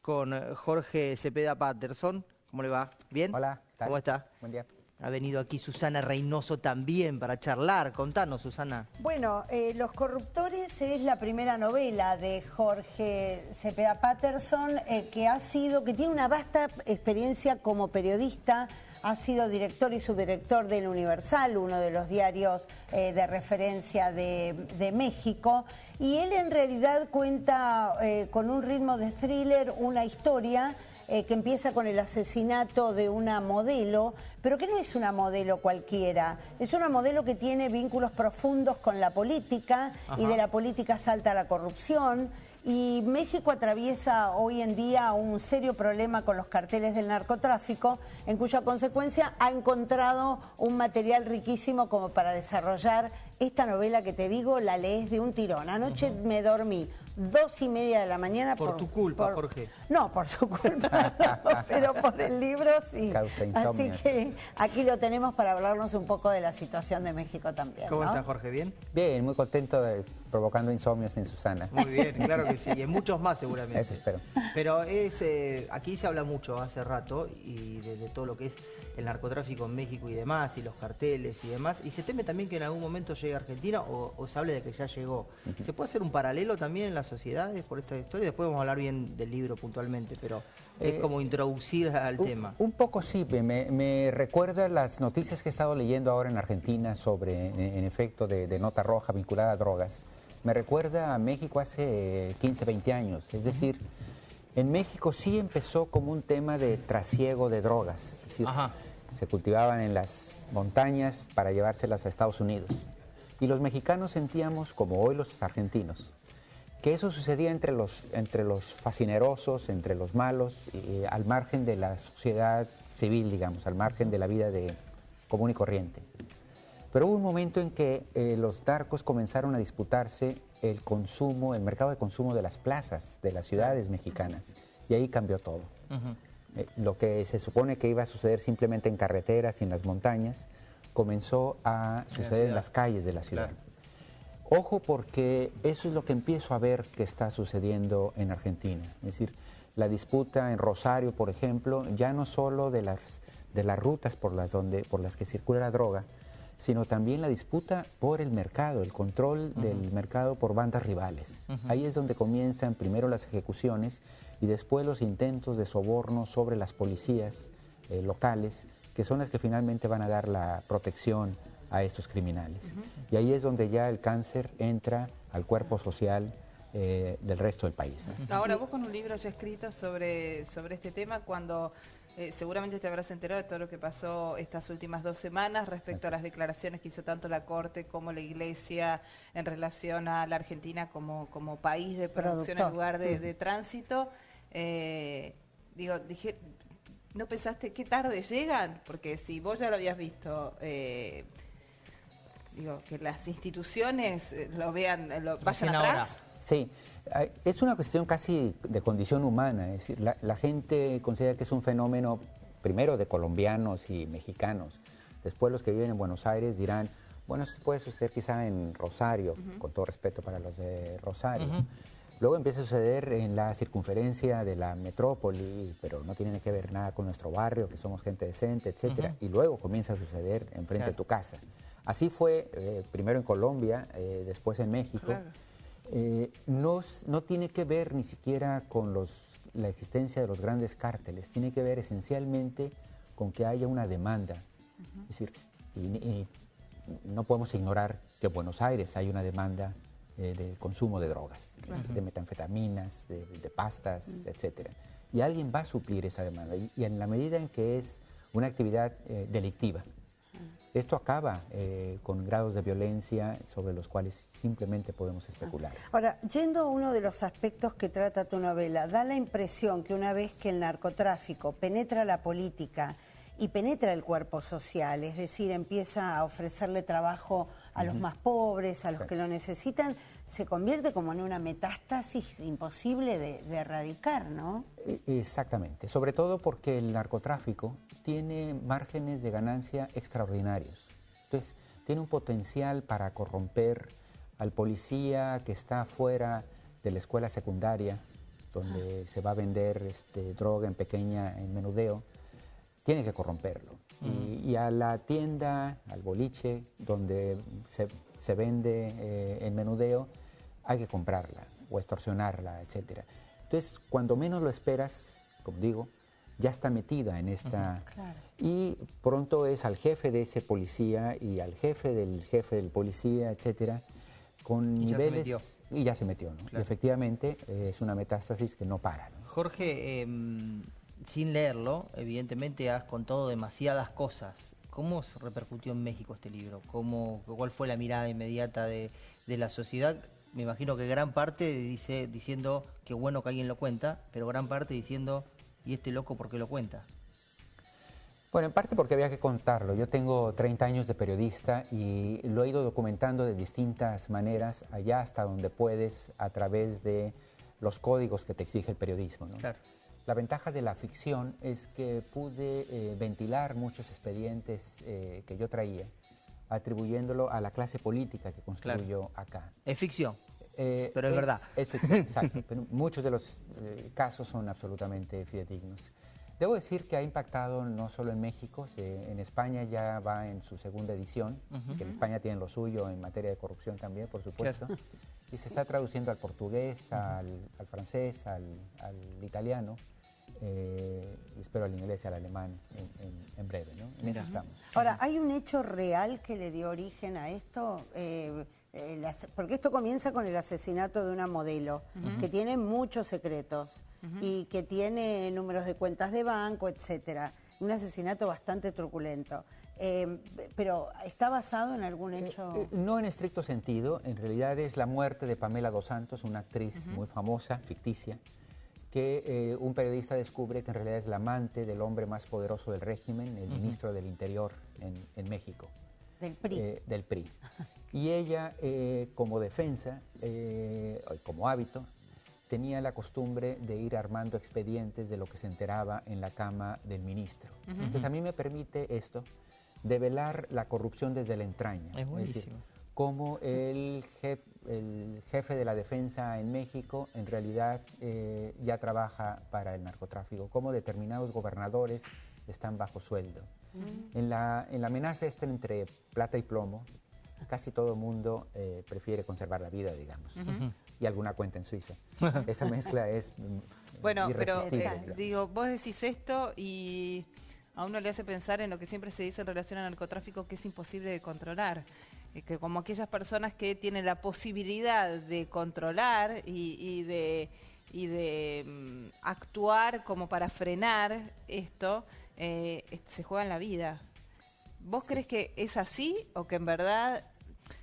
con Jorge Cepeda Patterson. ¿Cómo le va? ¿Bien? Hola, ¿tal? ¿Cómo está? Buen día. Ha venido aquí Susana Reynoso también para charlar. Contanos, Susana. Bueno, Los Corruptores es la primera novela de Jorge Cepeda Patterson, que tiene una vasta experiencia como periodista. Ha sido director y subdirector del Universal, uno de los diarios de referencia de México. Y él en realidad cuenta con un ritmo de thriller una historia que empieza con el asesinato de una modelo, pero que no es una modelo cualquiera, es una modelo que tiene vínculos profundos con la política. Ajá. Y de la política salta a la corrupción. Y México atraviesa hoy en día un serio problema con los carteles del narcotráfico, en cuya consecuencia ha encontrado un material riquísimo como para desarrollar esta novela que te digo, la lees de un tirón. Anoche me dormí 2:30 de la mañana. Por tu culpa, Jorge. No, por su culpa no, pero por el libro sí. Causa insomnio. Así que aquí lo tenemos para hablarnos un poco de la situación de México también. ¿Cómo ¿no? está, Jorge? ¿Bien? Bien, muy contento provocando insomnios en Susana. Muy bien, claro que sí, y en muchos más seguramente. Eso espero. Pero aquí se habla mucho hace rato y de todo lo que es el narcotráfico en México y demás, y los carteles y demás, y se teme también que en algún momento llegue a Argentina o se hable de que ya llegó. ¿Se puede hacer un paralelo también en las sociedades por esta historia? Después vamos a hablar bien del libro puntualmente, pero es como introducir al tema. Un poco sí, me recuerda las noticias que he estado leyendo ahora en Argentina sobre, en efecto, de nota roja vinculada a drogas. Me recuerda a México hace 15, 20 años, es decir, en México sí empezó como un tema de trasiego de drogas, es decir, se cultivaban en las montañas para llevárselas a Estados Unidos. Y los mexicanos sentíamos, como hoy los argentinos, que eso sucedía entre los fascinerosos, entre los malos, al margen de la sociedad civil, digamos, al margen de la vida común y corriente. Pero hubo un momento en que los narcos comenzaron a disputarse el mercado de consumo de las plazas de las ciudades mexicanas, y ahí cambió todo. Lo que se supone que iba a suceder simplemente en carreteras y en las montañas, comenzó a suceder en las calles de la ciudad. Claro. Ojo, porque eso es lo que empiezo a ver que está sucediendo en Argentina. Es decir, la disputa en Rosario, por ejemplo, ya no solo de las rutas por las que circula la droga, sino también la disputa por el mercado, el control del mercado por bandas rivales. Ahí es donde comienzan primero las ejecuciones y después los intentos de soborno sobre las policías locales, que son las que finalmente van a dar la protección a estos criminales. Y ahí es donde ya el cáncer entra al cuerpo social del resto del país, ¿no? Ahora, vos con un libro ya escrito sobre este tema, cuando seguramente te habrás enterado de todo lo que pasó estas últimas 2 semanas respecto a las declaraciones que hizo tanto la Corte como la Iglesia en relación a la Argentina como país de producción en lugar de tránsito. Dije, ¿no pensaste qué tarde llegan? Porque si vos ya lo habías visto, que las instituciones vayan atrás. Ahora. Sí, es una cuestión casi de condición humana, es decir, la gente considera que es un fenómeno primero de colombianos y mexicanos, después los que viven en Buenos Aires dirán, bueno, eso puede suceder quizá en Rosario, con todo respeto para los de Rosario. Luego empieza a suceder en la circunferencia de la metrópoli, pero no tiene que ver nada con nuestro barrio, que somos gente decente, etcétera. Y luego comienza a suceder enfrente de tu casa. Así fue primero en Colombia, después en México. Claro. No tiene que ver ni siquiera con la existencia de los grandes cárteles, tiene que ver esencialmente con que haya una demanda. Es decir, y no podemos ignorar que en Buenos Aires hay una demanda de consumo de drogas, de metanfetaminas, de pastas, etcétera. Y alguien va a suplir esa demanda, y en la medida en que es una actividad delictiva. Esto acaba con grados de violencia sobre los cuales simplemente podemos especular. Ahora, yendo a uno de los aspectos que trata tu novela, da la impresión que una vez que el narcotráfico penetra la política y penetra el cuerpo social, es decir, empieza a ofrecerle trabajo a los más pobres, a los que lo necesitan, se convierte como en una metástasis imposible de erradicar, ¿no? Exactamente, sobre todo porque el narcotráfico tiene márgenes de ganancia extraordinarios. Entonces, tiene un potencial para corromper al policía que está fuera de la escuela secundaria, donde se va a vender droga en menudeo, tiene que corromperlo. Y a la tienda, al boliche, donde se vende en menudeo, hay que comprarla o extorsionarla, etc. Entonces, cuando menos lo esperas, como digo, ya está metida en esta... Claro. Y pronto es al jefe de ese policía y al jefe del policía, etcétera, con Y ya se niveles... metió. Y ya se metió, ¿no? Claro. Y efectivamente es una metástasis que no para, ¿no? Jorge, sin leerlo, evidentemente has contado demasiadas cosas. ¿Cómo se repercutió en México este libro? ¿Cuál fue la mirada inmediata de la sociedad? Me imagino que gran parte diciendo que bueno que alguien lo cuenta, pero gran parte diciendo, ¿y este loco por qué lo cuenta? Bueno, en parte porque había que contarlo. Yo tengo 30 años de periodista y lo he ido documentando de distintas maneras, allá hasta donde puedes, a través de los códigos que te exige el periodismo, ¿no? Claro. La ventaja de la ficción es que pude ventilar muchos expedientes que yo traía, atribuyéndolo a la clase política que construyo acá. Es ficción, pero es verdad. Es ficción, exacto. Pero muchos de los casos son absolutamente fidedignos. Debo decir que ha impactado no solo en México, en España ya va en su segunda edición, que en España tienen lo suyo en materia de corrupción también, por supuesto, y se está traduciendo al portugués, al francés, al italiano, y espero al inglés y al alemán en breve, ¿no? En eso estamos. Ahora, ¿hay un hecho real que le dio origen a esto? Porque esto comienza con el asesinato de una modelo que tiene muchos secretos y que tiene números de cuentas de banco, etcétera. Un asesinato bastante truculento. Pero ¿está basado en algún hecho? No en estricto sentido, en realidad es la muerte de Pamela Dos Santos, una actriz muy famosa, ficticia, que un periodista descubre que en realidad es la amante del hombre más poderoso del régimen, el ministro del Interior en México. Del PRI. Del PRI. Y ella, como defensa, como hábito, tenía la costumbre de ir armando expedientes de lo que se enteraba en la cama del ministro. Entonces a mí me permite esto, develar la corrupción desde la entraña. Es buenísimo. decir, cómo el jefe de la defensa en México en realidad ya trabaja para el narcotráfico, cómo determinados gobernadores están bajo sueldo. En la amenaza entre plata y plomo, casi todo el mundo prefiere conservar la vida, digamos, y alguna cuenta en Suiza. Esa mezcla es Bueno, pero irresistible. digo, vos decís esto y a uno le hace pensar en lo que siempre se dice en relación al narcotráfico, que es imposible de controlar. Que como aquellas personas que tienen la posibilidad de controlar y de actuar como para frenar esto, se juegan la vida. ¿Vos crees que es así o que en verdad,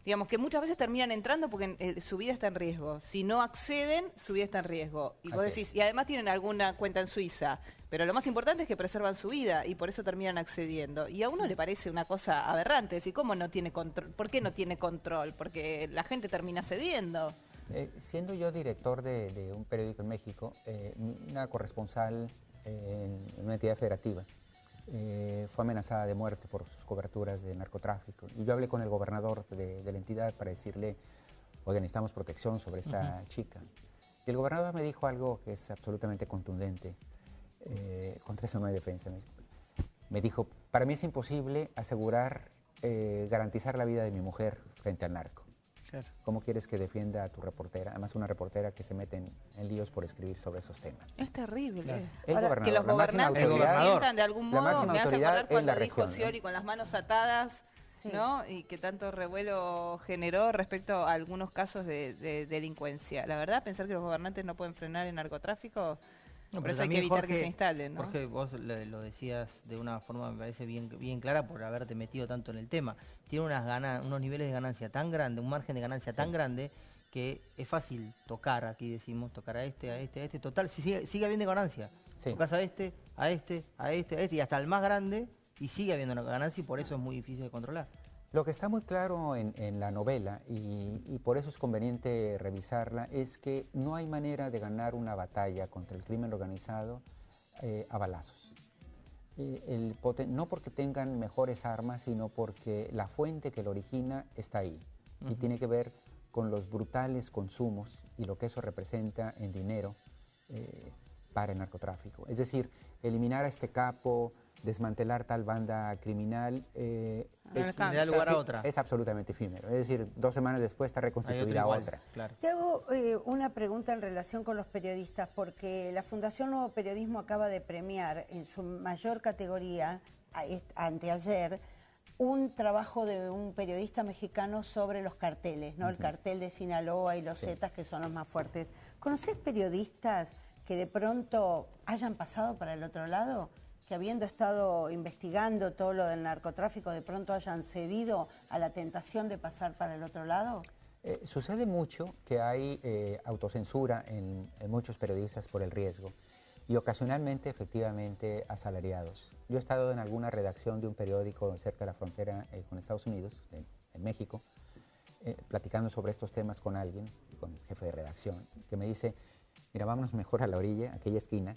digamos, que muchas veces terminan entrando porque su vida está en riesgo? Si no acceden, su vida está en riesgo. Y vos decís, y además tienen alguna cuenta en Suiza, pero lo más importante es que preservan su vida y por eso terminan accediendo. Y a uno le parece una cosa aberrante, decir, ¿cómo no tiene control? ¿Por qué no tiene control? Porque la gente termina cediendo. Siendo yo director de un periódico en México, una corresponsal en una entidad federativa fue amenazada de muerte por sus coberturas de narcotráfico. Y yo hablé con el gobernador de la entidad para decirle, oiga, necesitamos protección sobre esta chica. Y el gobernador me dijo algo que es absolutamente contundente. Contra eso no hay defensa. Me dijo, para mí es imposible asegurar, garantizar la vida de mi mujer frente al narco. Claro. ¿Cómo quieres que defienda a tu reportera? Además, una reportera que se mete en líos por escribir sobre esos temas. Es terrible. Claro. El Ahora, gobernador, que los la máxima gobernantes se autoridad- sientan de algún la modo, máxima me hace autoridad acordar es cuando la dijo región, ¿no? Scioli con las manos atadas, Sí. ¿no? Y que tanto revuelo generó respecto a algunos casos de delincuencia. La verdad, pensar que los gobernantes no pueden frenar el narcotráfico, No, por pero eso hay que también, evitar que Jorge, se instalen, ¿no? Jorge, vos lo decías de una forma, me parece bien clara por haberte metido tanto en el tema. Tiene unos niveles de ganancia tan grandes, un margen de ganancia tan grande, que es fácil tocar, aquí decimos, tocar a este. Total, si sigue habiendo ganancia. Sí. Tocas a este, y hasta el más grande, y sigue habiendo una ganancia, y por eso es muy difícil de controlar. Lo que está muy claro en la novela, y por eso es conveniente revisarla, es que no hay manera de ganar una batalla contra el crimen organizado a balazos. No porque tengan mejores armas, sino porque la fuente que lo origina está ahí. Y tiene que ver con los brutales consumos y lo que eso representa en dinero para el narcotráfico. Es decir, eliminar a este capo, desmantelar tal banda criminal, le da lugar a otra. Es absolutamente efímero. Es decir, 2 semanas después está reconstituida igual, otra. Claro. Te hago una pregunta en relación con los periodistas, porque la Fundación Nuevo Periodismo acaba de premiar en su mayor categoría, anteayer, un trabajo de un periodista mexicano sobre los carteles, ¿no? El cartel de Sinaloa y los Zetas, que son los más fuertes. ¿Conocés periodistas que de pronto hayan pasado para el otro lado? Que habiendo estado investigando todo lo del narcotráfico, de pronto hayan cedido a la tentación de pasar para el otro lado? Sucede mucho que hay autocensura en muchos periodistas por el riesgo y ocasionalmente, efectivamente, asalariados. Yo he estado en alguna redacción de un periódico cerca de la frontera con Estados Unidos, en México, platicando sobre estos temas con alguien, con el jefe de redacción, que me dice, mira, vámonos mejor a la orilla, a aquella esquina,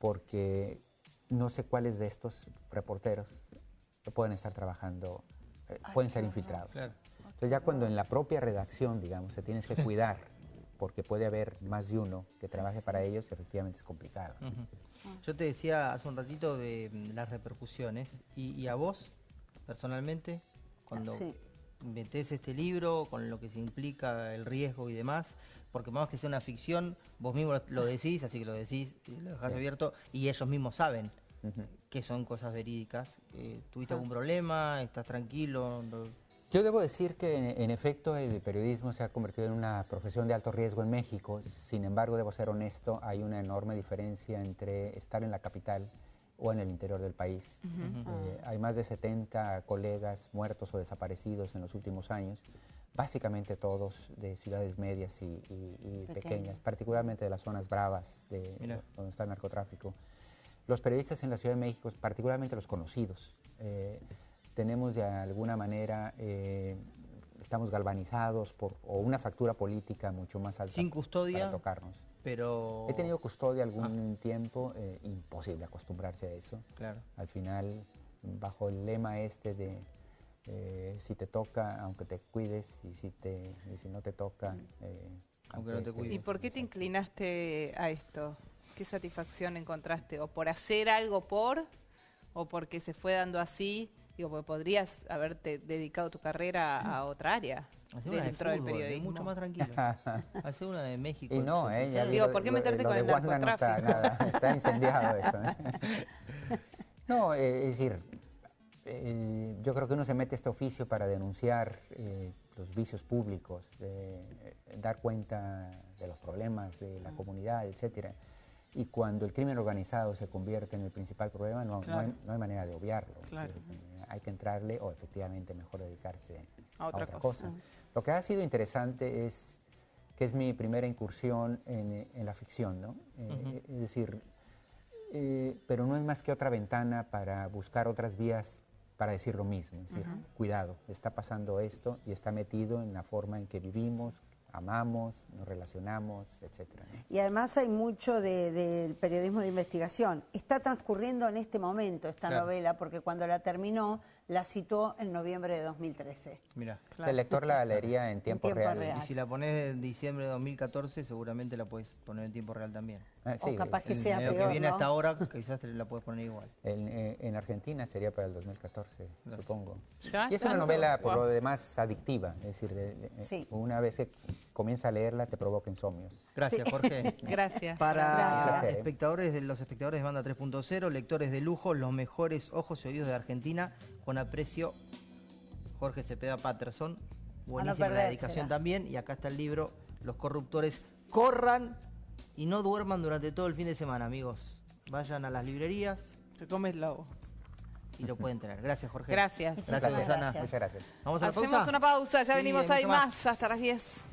porque no sé cuáles de estos reporteros pueden estar trabajando, pueden ser infiltrados. Claro. Entonces ya cuando en la propia redacción, digamos, te tienes que cuidar, porque puede haber más de uno que trabaje para ellos, efectivamente es complicado. Yo te decía hace un ratito de las repercusiones, y a vos, personalmente, cuando metés este libro, con lo que se implica el riesgo y demás, porque más que sea una ficción, vos mismo lo decís, así que lo decís, lo dejás abierto, y ellos mismos saben que son cosas verídicas. ¿Tuviste algún problema? ¿Estás tranquilo? Yo debo decir que en efecto el periodismo se ha convertido en una profesión de alto riesgo en México. Sin embargo, debo ser honesto, hay una enorme diferencia entre estar en la capital o en el interior del país. Hay más de 70 colegas muertos o desaparecidos en los últimos años, básicamente todos de ciudades medias y pequeñas, particularmente de las zonas bravas donde está el narcotráfico. Los periodistas en la Ciudad de México, particularmente los conocidos, tenemos de alguna manera, estamos galvanizados o una factura política mucho más alta. Sin custodia, para tocarnos. Pero... He tenido custodia algún tiempo, imposible acostumbrarse a eso. Claro. Al final, bajo el lema este de si te toca, aunque te cuides, y si no te toca, aunque no te cuides. ¿Y por qué te inclinaste a esto? ¿Qué satisfacción encontraste? ¿O por hacer algo o porque se fue dando así? Digo, porque podrías haberte dedicado tu carrera a otra área dentro del periodismo. Mucho más tranquilo. Hacer una de México. Y no, ya digo, ¿por qué meterte con el narcotráfico? Está incendiado eso. No, es decir, yo creo que uno se mete a este oficio para denunciar los vicios públicos, dar cuenta de los problemas de la comunidad, etcétera. Y cuando el crimen organizado se convierte en el principal problema, no hay manera de obviarlo. Claro. Hay que entrarle o efectivamente mejor dedicarse a otra cosa. Uh-huh. Lo que ha sido interesante es que es mi primera incursión en la ficción, ¿no? Es decir, pero no es más que otra ventana para buscar otras vías para decir lo mismo. Es decir, cuidado, está pasando esto y está metido en la forma en que vivimos, amamos, nos relacionamos, etcétera. Y además hay mucho del periodismo de investigación. Está transcurriendo en este momento esta novela, porque cuando la terminó, la situó en noviembre de 2013. Mirá. El lector la leería en tiempo real. Y si la pones en diciembre de 2014, seguramente la puedes poner en tiempo real también. O capaz que sea lo peor, que viene ¿no? hasta ahora, quizás te la puedes poner igual. En Argentina sería para el 2014, supongo. ¿Ya? Y es una ¿Tanto? novela, por Wow. lo demás, adictiva. Es decir, una vez que comienza a leerla, te provoca insomnios. Gracias, Jorge. Gracias. Para Gracias. los espectadores de Banda 3.0, lectores de lujo, los mejores ojos y oídos de Argentina, con aprecio, Jorge Cepeda Patterson. Buenísima la dedicación también. Y acá está el libro, Los corruptores. Corran y no duerman durante todo el fin de semana, amigos. Vayan a las librerías Te comes lobo. y lo pueden tener. Gracias, Jorge. Gracias. Gracias, Susana. Muchas gracias. Vamos a la pausa. Hacemos una pausa, ya Sí, venimos, hay hay mucho más hasta las 10.